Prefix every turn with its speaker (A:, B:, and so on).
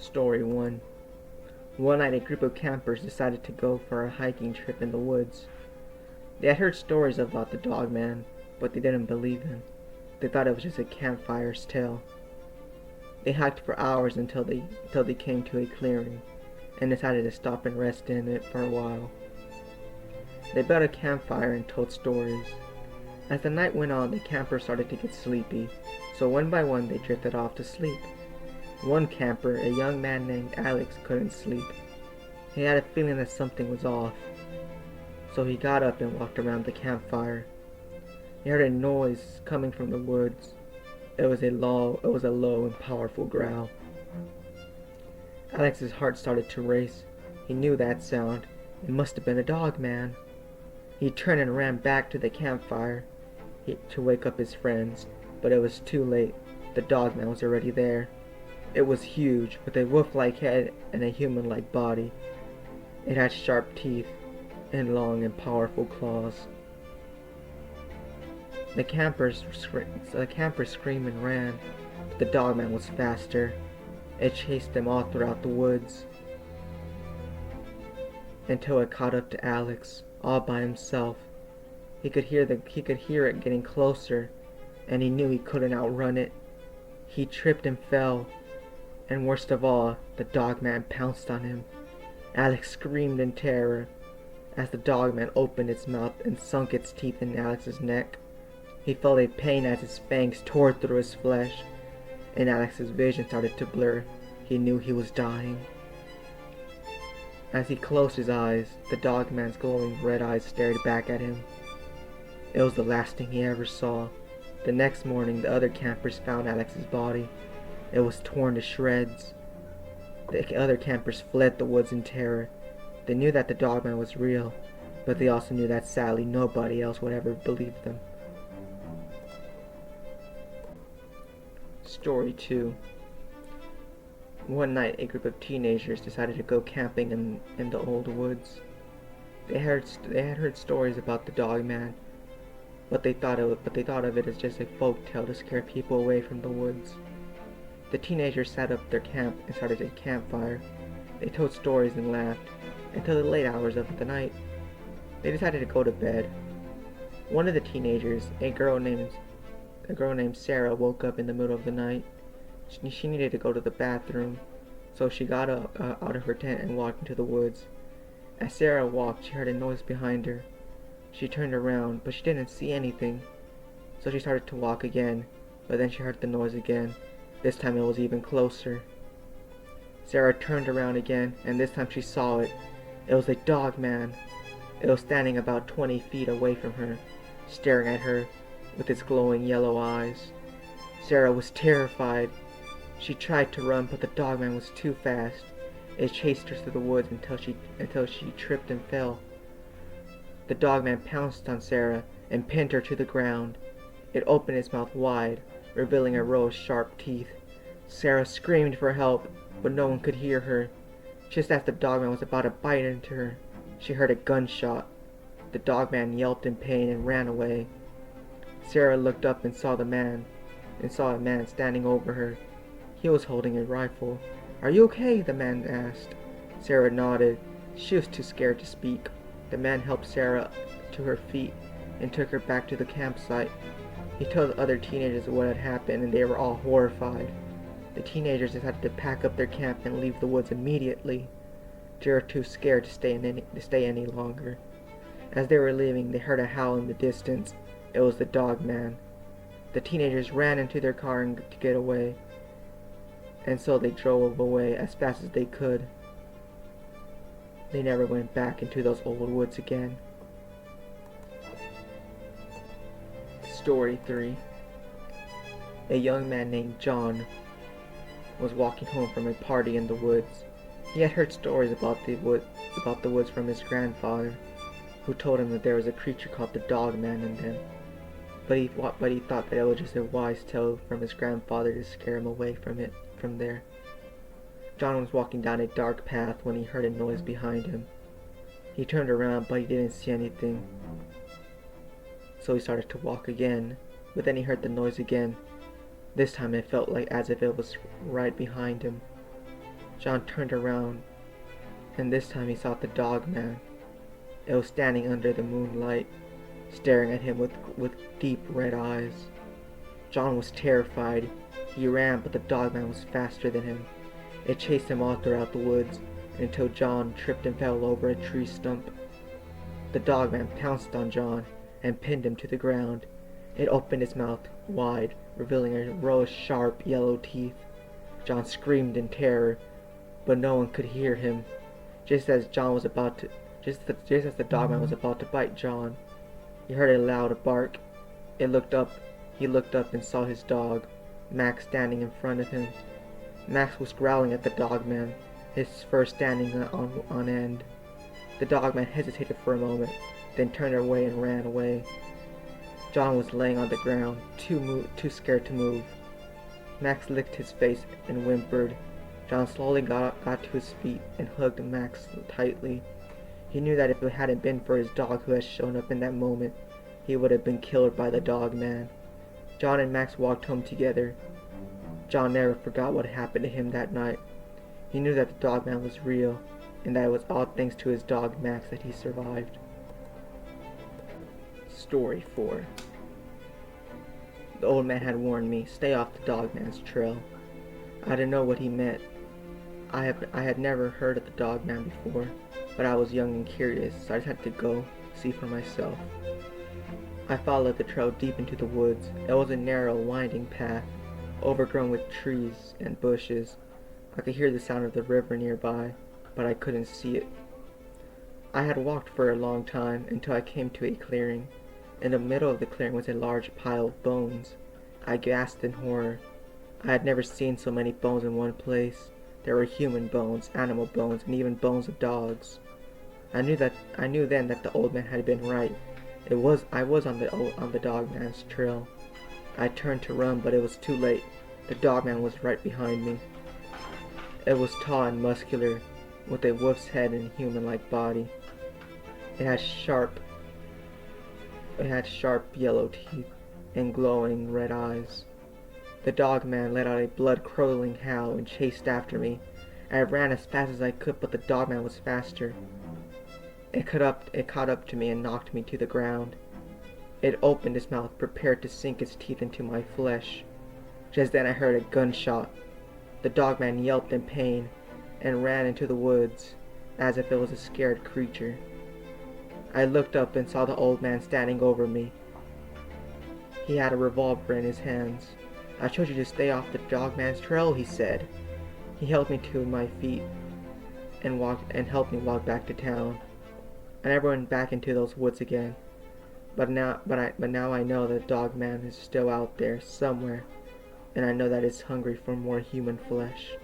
A: Story 1. One night a group of campers decided to go for a hiking trip in the woods. They had heard stories about the Dogman, but they didn't believe him. They thought it was just a campfire's tale. They hiked for hours until they came to a clearing and decided to stop and rest in it for a while. They built a campfire and told stories. As the night went on, the campers started to get sleepy, so one by one they drifted off to sleep. One camper, a young man named Alex, couldn't sleep. He had a feeling that something was off, so he got up and walked around the campfire. He heard a noise coming from the woods. It was a low and powerful growl. Alex's heart started to race. He knew that sound. It must have been a Dogman. He turned and ran back to the campfire to wake up his friends, but it was too late. The Dogman was already there. It was huge, with a wolf-like head and a human-like body. It had sharp teeth and long and powerful claws. The campers screamed and ran, but the Dogman was faster. It chased them all throughout the woods until it caught up to Alex, all by himself. He could hear it getting closer, and he knew he couldn't outrun it. He tripped and fell, and worst of all, the Dogman pounced on him. Alex screamed in terror as the Dogman opened its mouth and sunk its teeth in Alex's neck. He felt a pain as its fangs tore through his flesh, and Alex's vision started to blur. He knew he was dying. As he closed his eyes, the Dogman's glowing red eyes stared back at him. It was the last thing he ever saw. The next morning, the other campers found Alex's body. It was torn to shreds. The other campers fled the woods in terror. They knew that the Dogman was real, but they also knew that sadly nobody else would ever believe them. Story 2. One night, a group of teenagers decided to go camping in the old woods. They had heard stories about the Dogman, but they thought of it as just a folk tale to scare people away from the woods. The teenagers set up their camp and started a campfire. They told stories and laughed until the late hours of the night. They decided to go to bed. One of the teenagers, a girl named Sarah, woke up in the middle of the night. She needed to go to the bathroom, so she got up out of her tent and walked into the woods. As Sarah walked, she heard a noise behind her. She turned around, but she didn't see anything, so she started to walk again, but then she heard the noise again. This time it was even closer. Sarah turned around again, and this time she saw it. It was a Dogman. It was standing about 20 feet away from her, staring at her with its glowing yellow eyes. Sarah was terrified. She tried to run, but the Dogman was too fast. It chased her through the woods until she tripped and fell. The Dogman pounced on Sarah and pinned her to the ground. It opened its mouth wide, revealing a row of sharp teeth. Sarah screamed for help, but no one could hear her. Just as the Dogman was about to bite into her, she heard a gunshot. The Dogman yelped in pain and ran away. Sarah looked up and saw a man standing over her. He was holding a rifle. "Are you okay?" the man asked. Sarah nodded. She was too scared to speak. The man helped Sarah to her feet and took her back to the campsite. He told the other teenagers what had happened, and they were all horrified. The teenagers decided to pack up their camp and leave the woods immediately. They were too scared to stay any longer. As they were leaving, they heard a howl in the distance. It was the Dogman. The teenagers ran into their car to get away, and so they drove away as fast as they could. They never went back into those old woods again. Story 3. A young man named John was walking home from a party in the woods. He had heard stories about the woods from his grandfather, who told him that there was a creature called the Dogman in them. But he thought that it was just a wise tale from his grandfather to scare him away from there. John was walking down a dark path when he heard a noise behind him. He turned around, but he didn't see anything. So he started to walk again, but then he heard the noise again. This time it felt as if it was right behind him. John turned around, and this time he saw the Dogman. It was standing under the moonlight, staring at him with deep red eyes. John was terrified. He ran, but the Dogman was faster than him. It chased him all throughout the woods until John tripped and fell over a tree stump. The Dogman pounced on John and pinned him to the ground. It opened its mouth wide, revealing a row of sharp yellow teeth. John screamed in terror, but no one could hear him. Just as the Dogman was about to bite John, he heard a loud bark. He looked up and saw his dog, Max, standing in front of him. Max was growling at the Dogman, his fur standing on end. The Dogman hesitated for a moment, then turned away and ran away. John was laying on the ground, too scared to move. Max licked his face and whimpered. John slowly got to his feet and hugged Max tightly. He knew that if it hadn't been for his dog who had shown up in that moment, he would have been killed by the Dogman. John and Max walked home together. John never forgot what happened to him that night. He knew that the Dogman was real, and that it was all thanks to his dog Max that he survived. Story 4. The old man had warned me, stay off the Dogman's trail. I didn't know what he meant. I had never heard of the Dogman before, but I was young and curious, so I just had to go see for myself. I followed the trail deep into the woods. It was a narrow, winding path, overgrown with trees and bushes. I could hear the sound of the river nearby, but I couldn't see it. I had walked for a long time until I came to a clearing. In the middle of the clearing was a large pile of bones. I gasped in horror. I had never seen so many bones in one place. There were human bones, animal bones, and even bones of dogs. I knew then that the old man had been right. I was on the Dogman's trail. I turned to run, but it was too late. The Dogman was right behind me. It was tall and muscular, with a wolf's head and human-like body. It had sharp yellow teeth and glowing red eyes. The Dogman let out a blood-curdling howl and chased after me. I ran as fast as I could, but the Dogman was faster. It caught up to me and knocked me to the ground. It opened its mouth, prepared to sink its teeth into my flesh. Just then I heard a gunshot. The Dogman yelped in pain and ran into the woods, as if it was a scared creature. I looked up and saw the old man standing over me. He had a revolver in his hands. I told you to stay off the Dogman's trail, he said. He helped me to my feet and helped me walk back to town. I never went back into those woods again. But now I know that Dogman is still out there somewhere, and I know that it's hungry for more human flesh.